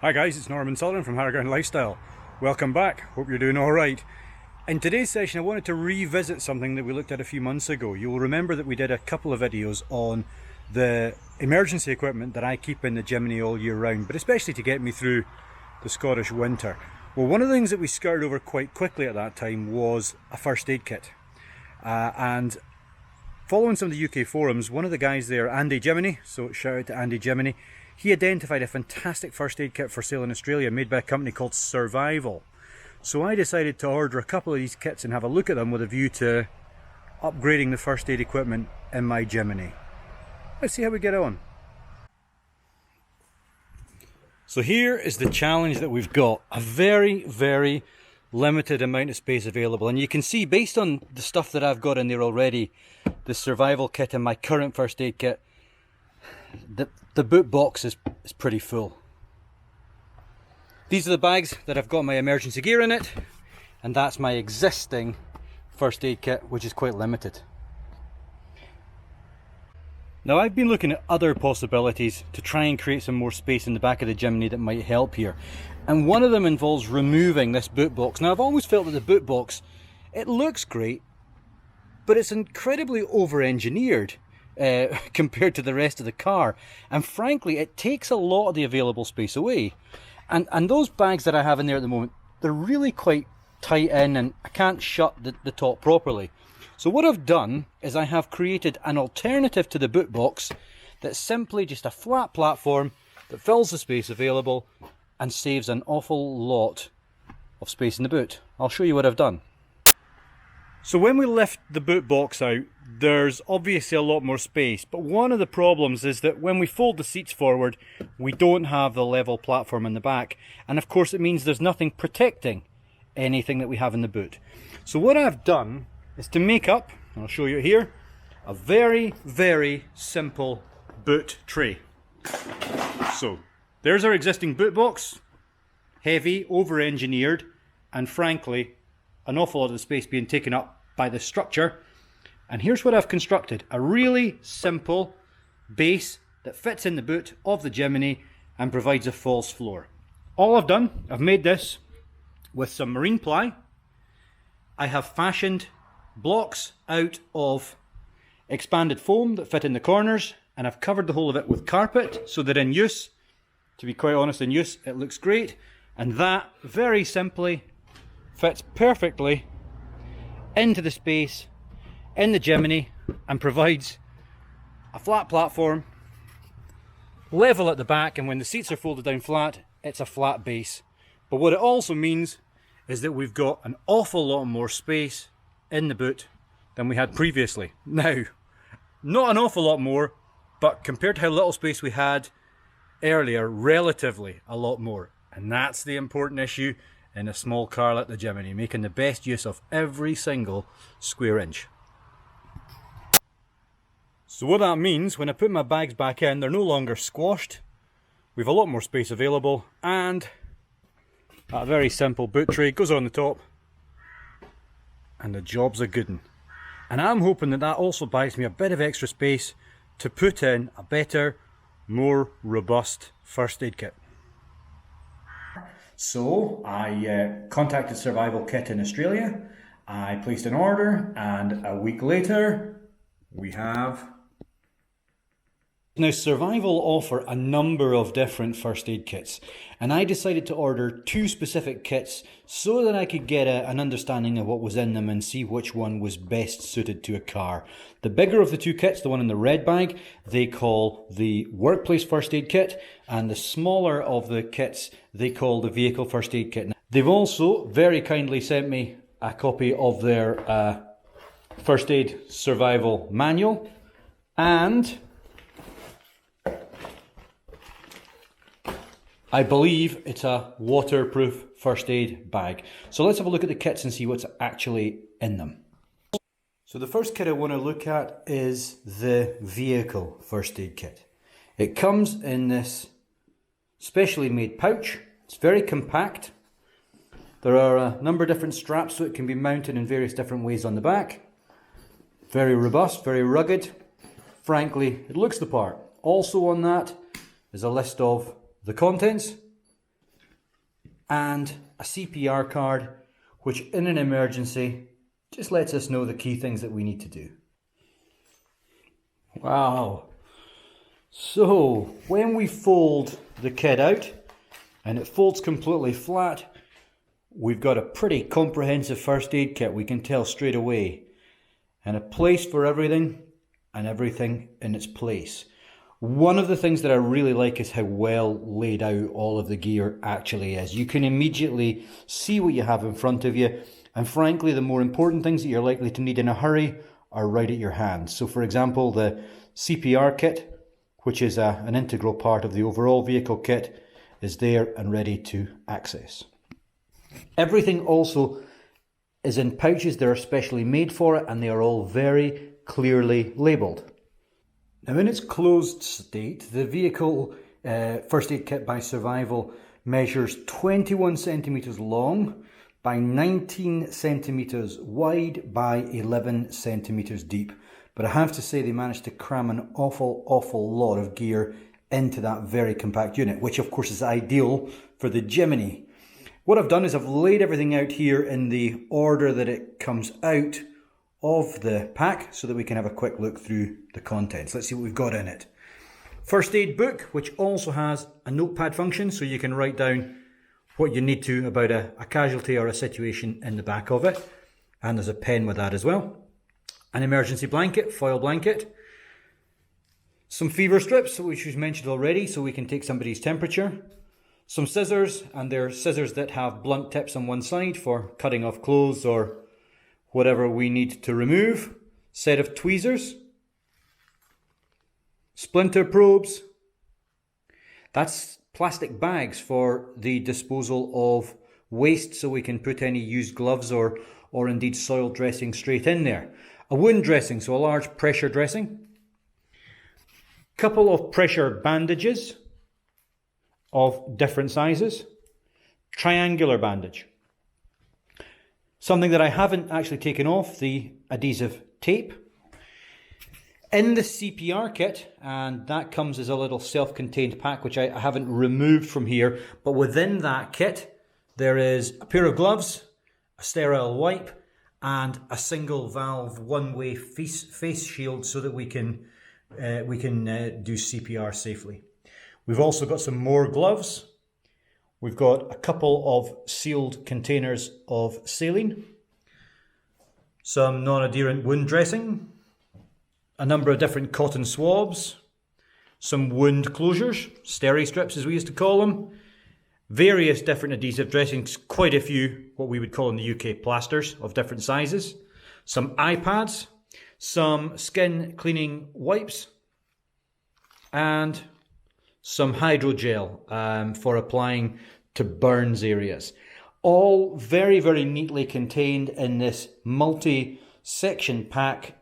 Hi guys, it's Norman Southern from Higher Ground Lifestyle. Welcome back, hope you're doing alright. In today's session I wanted to revisit something that we looked at a few months ago. You'll remember that we did a couple of videos on the emergency equipment that I keep in the Jimny all year round, but especially to get me through the Scottish winter. Well, one of the things that we scoured over quite quickly at that time was a first aid kit. And following some of the UK forums, one of the guys there, Andy Jimny, so shout out to Andy Jimny, he identified a fantastic first aid kit for sale in Australia made by a company called Survival. So I decided to order a couple of these kits and have a look at them with a view to upgrading the first aid equipment in my Jimny. Let's see how we get on. So here is the challenge that we've got. A very limited amount of space available, and you can see based on the stuff that I've got in there already, the Survival kit and my current first aid kit, the boot box is pretty full. These are the bags that I've got my emergency gear in it, and that's my existing first aid kit, which is quite limited. Now I've been looking at other possibilities to try and create some more space in the back of the Jimny that might help here, and one of them involves removing this boot box. Now I've always felt that the boot box, it looks great, but it's incredibly over-engineered compared to the rest of the car, and frankly it takes a lot of the available space away. And those bags that I have in there at the moment, they're really quite tight in and I can't shut the top properly. So what I've done is I have created an alternative to the boot box that's simply just a flat platform that fills the space available and saves an awful lot of space in the boot. I'll show you what I've done. So when we lift the boot box out, there's obviously a lot more space, but one of the problems is that when we fold the seats forward, we don't have the level platform in the back, and of course it means there's nothing protecting anything that we have in the boot. So what I've done is to make up, and I'll show you here, a very simple boot tray. So there's our existing boot box, heavy, over-engineered, and frankly an awful lot of the space being taken up by the structure. And here's what I've constructed: a really simple base that fits in the boot of the Jimny and provides a false floor. All I've done, I've made this with some marine ply. I have fashioned blocks out of expanded foam that fit in the corners, and I've covered the whole of it with carpet so that in use, to be quite honest, in use it looks great, and that very simply fits perfectly into the space in the Jimny and provides a flat platform, level at the back, and when the seats are folded down flat, it's a flat base. But what it also means is that we've got an awful lot more space in the boot than we had previously. Now, not an awful lot more, but compared to how little space we had earlier, relatively a lot more. And that's the important issue in a small car like the Jimny, making the best use of every single square inch. So what that means, when I put my bags back in, they're no longer squashed. We've a lot more space available, and a very simple boot tray goes on the top, and the job's a good one. And I'm hoping that that also buys me a bit of extra space to put in a better, more robust first aid kit. So I contacted Survival Kit in Australia, I placed an order, and a week later we have... Now Survival offer a number of different first aid kits, and I decided to order two specific kits so that I could get an understanding of what was in them and see which one was best suited to a car. The bigger of the two kits, the one in the red bag, they call the Workplace First Aid Kit, and the smaller of the kits they call the Vehicle First Aid Kit. They've also very kindly sent me a copy of their First Aid Survival Manual, and I believe it's a waterproof first aid bag. So let's have a look at the kits and see what's actually in them. So the first kit I want to look at is the Vehicle First Aid Kit. It comes in this specially made pouch. It's very compact. There are a number of different straps so it can be mounted in various different ways on the back. Very robust, very rugged. Frankly, it looks the part. Also on that is a list of the contents, and a CPR card, which in an emergency just lets us know the key things that we need to do. Wow. So when we fold the kit out and it folds completely flat, we've got a pretty comprehensive first aid kit, we can tell straight away. And a place for everything and everything in its place. One of the things that I really like is how well laid out all of the gear actually is. You can immediately see what you have in front of you, and frankly the more important things that you're likely to need in a hurry are right at your hand. So for example, the CPR kit, which is an integral part of the overall vehicle kit, is there and ready to access. Everything also is in pouches that are specially made for it, and they are all very clearly labelled. Now in its closed state, the vehicle first aid kit by Survival measures 21 centimetres long by 19 centimetres wide by 11 centimetres deep. But I have to say they managed to cram an awful lot of gear into that very compact unit, which of course is ideal for the Jimny. What I've done is I've laid everything out here in the order that it comes out of the pack so that we can have a quick look through the contents. Let's see what we've got in it. First aid book, which also has a notepad function, so you can write down what you need to about a casualty or a situation in the back of it. And there's a pen with that as well. An emergency blanket, foil blanket. Some fever strips, which we've mentioned already, so we can take somebody's temperature. Some scissors, and they're scissors that have blunt tips on one side for cutting off clothes or whatever we need to remove. Set of tweezers. Splinter probes. That's plastic bags for the disposal of waste, so we can put any used gloves or indeed soiled dressing straight in there. A wound dressing, so a large pressure dressing. Couple of pressure bandages of different sizes. Triangular bandage. Something that I haven't actually taken off, the adhesive tape. In the CPR kit, and that comes as a little self-contained pack which I haven't removed from here, but within that kit there is a pair of gloves, a sterile wipe, and a single valve one-way face shield so that we can do CPR safely. We've also got some more gloves. We've got a couple of sealed containers of saline, some non-adherent wound dressing, a number of different cotton swabs, some wound closures, steri strips as we used to call them, various different adhesive dressings, quite a few what we would call in the UK plasters of different sizes, some eye pads, some skin cleaning wipes, and some hydrogel for applying to burns areas. All very, very neatly contained in this multi-section pack,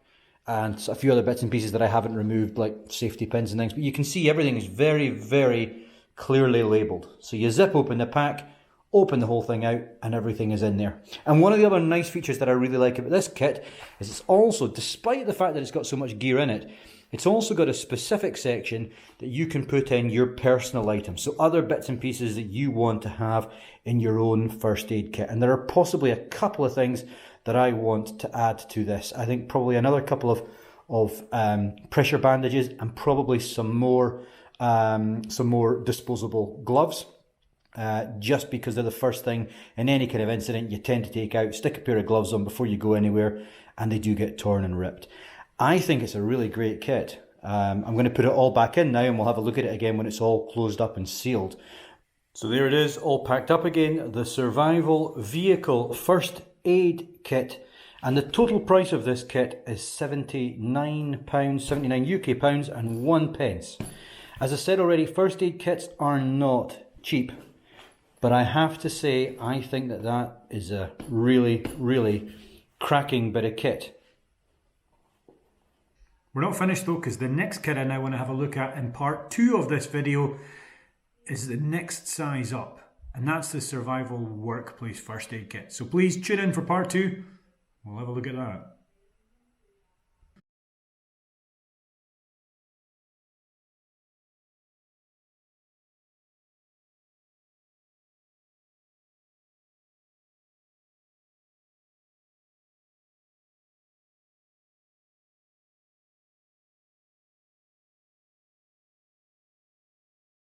and a few other bits and pieces that I haven't removed, like safety pins and things. But you can see everything is very, very clearly labelled. So you zip open the pack, open the whole thing out, and everything is in there. And one of the other nice features that I really like about this kit is it's also, despite the fact that it's got so much gear in it, it's also got a specific section that you can put in your personal items. So other bits and pieces that you want to have in your own first aid kit. And there are possibly a couple of things that I want to add to this. I think probably another couple of pressure bandages and probably some more disposable gloves. Just because they're the first thing in any kind of incident you tend to take out, stick a pair of gloves on before you go anywhere, and they do get torn and ripped. I think it's a really great kit. I'm going to put it all back in now, and we'll have a look at it again when it's all closed up and sealed. So there it is, all packed up again, the Survival Vehicle First Aid Kit. And the total price of this kit is £79, 79 UK pounds and 1 pence. As I said already, first aid kits are not cheap. But I have to say, I think that is a really, really cracking bit of kit. We're not finished though, because the next kit I now want to have a look at in part 2 of this video is the next size up. And that's the Survival Workplace First Aid Kit. So please tune in for part 2. We'll have a look at that.